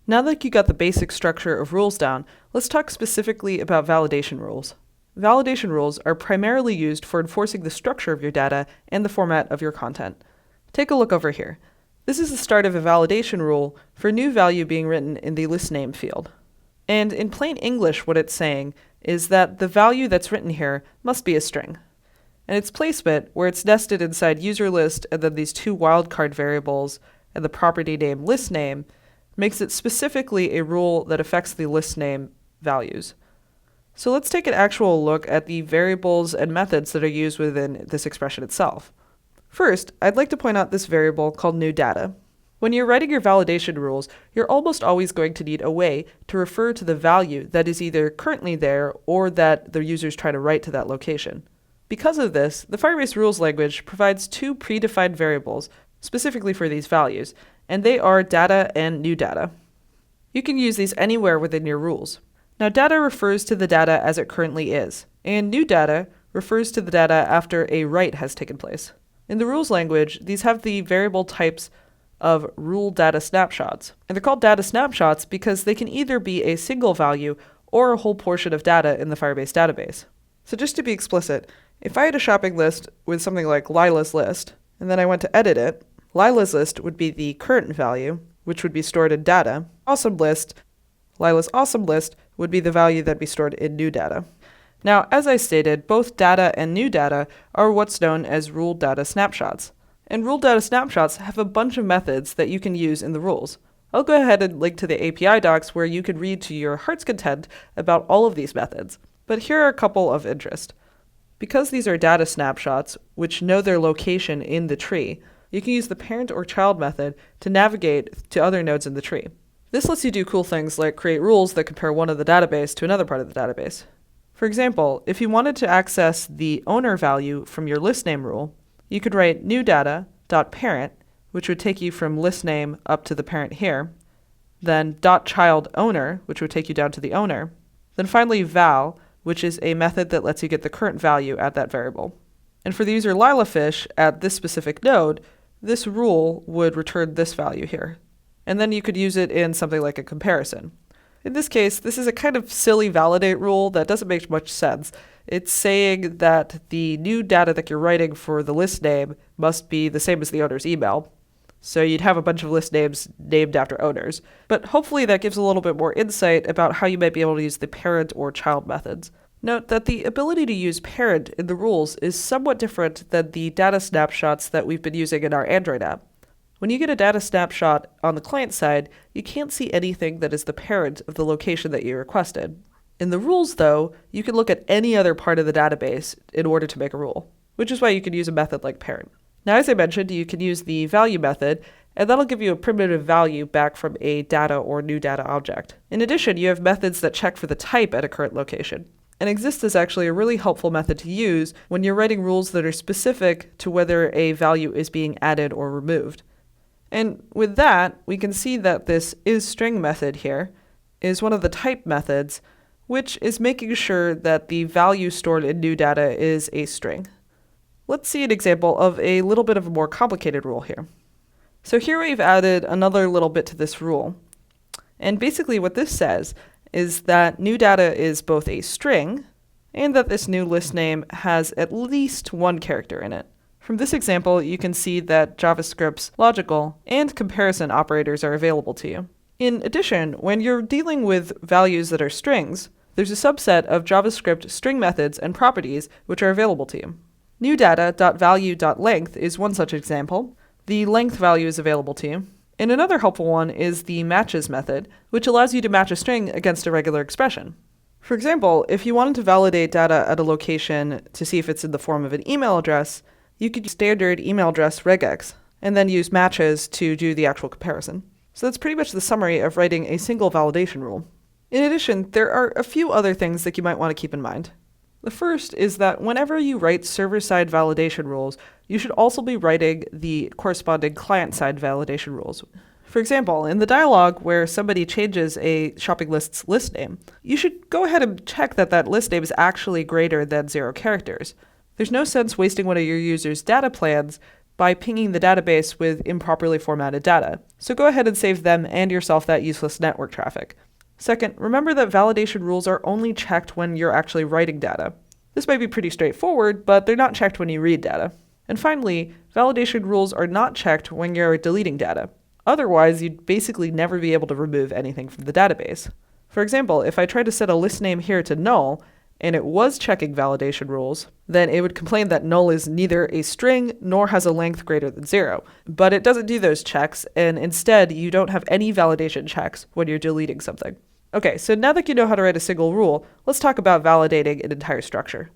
Now that you got the basic structure of rules down, let's talk specifically about validation rules. Validation rules are primarily used for enforcing the structure of your data and the format of your content. Take a look over here. This is the start of a validation rule for a new value being written in the list name field. And in plain English, what it's saying is that the value that's written here must be a string. And its placement, where it's nested inside user list and then these two wildcard variables and the property name list name, makes it specifically a rule that affects the list name values. So let's take an actual look at the variables and methods that are used within this expression itself. First, I'd like to point out this variable called newData. When you're writing your validation rules, you're almost always going to need a way to refer to the value that is either currently there or that the user's trying to write to that location. Because of this, the Firebase rules language provides two predefined variables specifically for these values, and they are data and newData. You can use these anywhere within your rules. Now, data refers to the data as it currently is, and newData refers to the data after a write has taken place. In the rules language, these have the variable types of rule data snapshots, and they're called data snapshots because they can either be a single value or a whole portion of data in the Firebase database. So just to be explicit, if I had a shopping list with something like Lila's list, and then I went to edit it, Lila's list would be the current value, which would be stored in data. Lila's awesome list would be the value that'd be stored in newData. Now, as I stated, both data and newData are what's known as rule data snapshots. And rule data snapshots have a bunch of methods that you can use in the rules. I'll go ahead and link to the API docs where you can read to your heart's content about all of these methods. But here are a couple of interest. Because these are data snapshots, which know their location in the tree, you can use the parent or child method to navigate to other nodes in the tree. This lets you do cool things like create rules that compare one of the database to another part of the database. For example, if you wanted to access the owner value from your list name rule, you could write newData.parent, which would take you from list name up to the parent here, then .childOwner, which would take you down to the owner, then finally val, which is a method that lets you get the current value at that variable. And for the user lilafish at this specific node, this rule would return this value here. And then you could use it in something like a comparison. In this case, this is a kind of silly validate rule that doesn't make much sense. It's saying that the new data that you're writing for the list name must be the same as the owner's email. So you'd have a bunch of list names named after owners. But hopefully that gives a little bit more insight about how you might be able to use the parent or child methods. Note that the ability to use parent in the rules is somewhat different than the data snapshots that we've been using in our Android app. When you get a data snapshot on the client side, you can't see anything that is the parent of the location that you requested. In the rules, though, you can look at any other part of the database in order to make a rule, which is why you can use a method like parent. Now, as I mentioned, you can use the value method, and that'll give you a primitive value back from a data or newData object. In addition, you have methods that check for the type at a current location. And exist is actually a really helpful method to use when you're writing rules that are specific to whether a value is being added or removed. And with that, we can see that this isString method here is one of the type methods, which is making sure that the value stored in newData is a string. Let's see an example of a little bit of a more complicated rule here. So here we've added another little bit to this rule. And basically what this says is that newData is both a string and that this new list name has at least one character in it. From this example, you can see that JavaScript's logical and comparison operators are available to you. In addition, when you're dealing with values that are strings, there's a subset of JavaScript string methods and properties which are available to you. newData.value.length is one such example. The length value is available to you. And another helpful one is the matches method, which allows you to match a string against a regular expression. For example, if you wanted to validate data at a location to see if it's in the form of an email address, you could use standard email address regex, and then use matches to do the actual comparison. So that's pretty much the summary of writing a single validation rule. In addition, there are a few other things that you might want to keep in mind. The first is that whenever you write server-side validation rules, you should also be writing the corresponding client-side validation rules. For example, in the dialog where somebody changes a shopping list's list name, you should go ahead and check that that list name is actually greater than 0 characters. There's no sense wasting one of your users' data plans by pinging the database with improperly formatted data. So go ahead and save them and yourself that useless network traffic. Second, remember that validation rules are only checked when you're actually writing data. This might be pretty straightforward, but they're not checked when you read data. And finally, validation rules are not checked when you're deleting data. Otherwise, you'd basically never be able to remove anything from the database. For example, if I tried to set a list name here to null, and it was checking validation rules, then it would complain that null is neither a string nor has a length greater than 0. But it doesn't do those checks, and instead you don't have any validation checks when you're deleting something. Okay, so now that you know how to write a single rule, let's talk about validating an entire structure.